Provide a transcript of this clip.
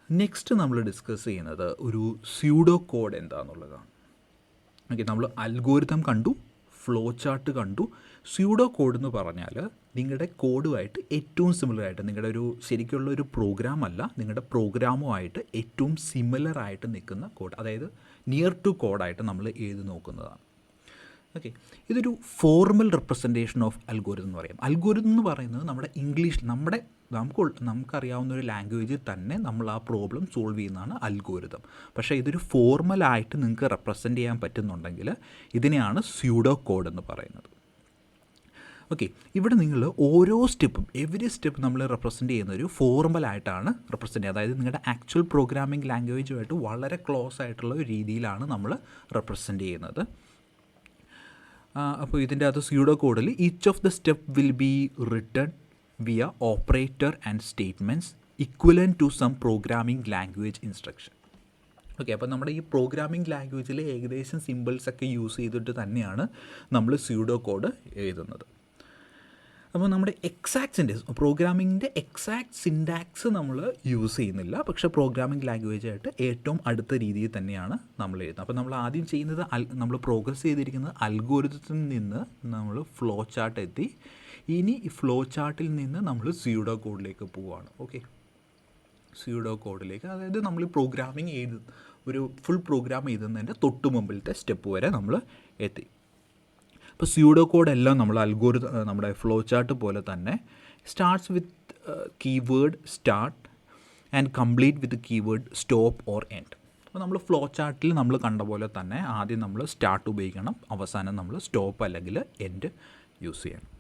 Next നമ്മൾ discuss ചെയ്യുന്നത് ഒരു സ്യൂഡോ കോഡ് എന്താണെന്നുള്ളതാണ്. ഓക്കെ, നമ്മൾ അൽഗോരിതം കണ്ടു, ഫ്ലോ ചാർട്ട് കണ്ടു. സ്യൂഡോ കോഡ് എന്ന് പറഞ്ഞാൽ നിങ്ങളുടെ കോഡുമായിട്ട് ഏറ്റവും സിമിലറായിട്ട്, നിങ്ങളുടെ ഒരു ശരിക്കുള്ള ഒരു പ്രോഗ്രാം അല്ല, നിങ്ങളുടെ പ്രോഗ്രാമുമായിട്ട് ഏറ്റവും സിമിലറായിട്ട് നിൽക്കുന്ന കോഡ്, അതായത് നിയർ ടു കോഡായിട്ട് നമ്മൾ എഴുതി നോക്കുന്നതാണ്. ഓക്കെ, ഇതൊരു ഫോർമൽ റെപ്രസെൻറ്റേഷൻ ഓഫ് അൽഗോരിതം എന്ന് പറയും. അൽഗോരിതം എന്ന് പറയുന്നത് നമ്മുടെ ഇംഗ്ലീഷ്, നമുക്കറിയാവുന്ന ഒരു ലാംഗ്വേജിൽ തന്നെ നമ്മൾ ആ പ്രോബ്ലം സോൾവ് ചെയ്യുന്നതാണ് അൽഗോരിതം. പക്ഷേ ഇതൊരു ഫോർമലായിട്ട് നിങ്ങൾക്ക് റെപ്രസെൻറ്റ് ചെയ്യാൻ പറ്റുന്നുണ്ടെങ്കിൽ ഇതിനെയാണ് സ്യൂഡോ കോഡ് എന്ന് പറയുന്നത്. ഓക്കെ, ഇവിടെ നിങ്ങൾ ഓരോ സ്റ്റെപ്പും, എവറി സ്റ്റെപ്പ് നമ്മൾ റെപ്രസെൻറ്റ് ചെയ്യുന്ന ഒരു ഫോർമലായിട്ടാണ് റെപ്രസെൻറ്റ് ചെയ്യുക. അതായത് നിങ്ങളുടെ ആക്ച്വൽ പ്രോഗ്രാമിംഗ് ലാംഗ്വേജുമായിട്ട് വളരെ ക്ലോസ് ആയിട്ടുള്ള ഒരു രീതിയിലാണ് നമ്മൾ റെപ്രസെൻറ്റ് ചെയ്യുന്നത്. അപ്പോൾ ഇതിൻ്റെ അകത്ത് സ്യൂഡോ കോഡിൽ each of the step will be written via operator and statements equivalent to some programming language instruction. Okay, അപ്പോൾ നമ്മുടെ ഈ പ്രോഗ്രാമിംഗ് ലാംഗ്വേജിൽ ഏകദേശം സിമ്പിൾസൊക്കെ യൂസ് ചെയ്തിട്ട് തന്നെയാണ് നമ്മൾ സ്യൂഡോ കോഡ് എഴുതുന്നത്. അപ്പോൾ നമ്മുടെ പ്രോഗ്രാമിങ്ങിൻ്റെ എക്സാക്ട് സിൻടാക്സ് നമ്മൾ യൂസ് ചെയ്യുന്നില്ല, പക്ഷേ പ്രോഗ്രാമിംഗ് ലാംഗ്വേജായിട്ട് ഏറ്റവും അടുത്ത രീതിയിൽ തന്നെയാണ് നമ്മൾ എഴുതുന്നത്. അപ്പോൾ നമ്മൾ ആദ്യം ചെയ്യുന്നത്, നമ്മൾ പ്രോഗ്രസ് ചെയ്തിരിക്കുന്നത് അൽഗോരിതത്തിൽ നിന്ന് നമ്മൾ ഫ്ലോ ചാർട്ട് എത്തി. ഇനി ഈ ഫ്ലോ ചാർട്ടിൽ നിന്ന് നമ്മൾ സ്യൂഡോ കോഡിലേക്ക് പോവുകയാണ്. ഓക്കെ, സ്യൂഡോ കോഡിലേക്ക്, അതായത് നമ്മൾ പ്രോഗ്രാമിംഗ് ഒരു ഫുൾ പ്രോഗ്രാം എഴുതുന്നതിൻ്റെ തൊട്ട് മുമ്പിലത്തെ സ്റ്റെപ്പ് വരെ നമ്മൾ എത്തി. ഇപ്പോൾ സ്യൂഡോ കോഡ് എല്ലാം നമ്മൾ നമ്മുടെ ഫ്ലോ ചാർട്ട് പോലെ തന്നെ starts with keyword start and complete with keyword stop or end. അപ്പോൾ നമ്മൾ ഫ്ലോ ചാർട്ടിൽ നമ്മൾ കണ്ട പോലെ തന്നെ ആദ്യം നമ്മൾ സ്റ്റാർട്ട് ഉപയോഗിക്കണം, അവസാനം നമ്മൾ സ്റ്റോപ്പ് അല്ലെങ്കിൽ എൻഡ് യൂസ് ചെയ്യണം.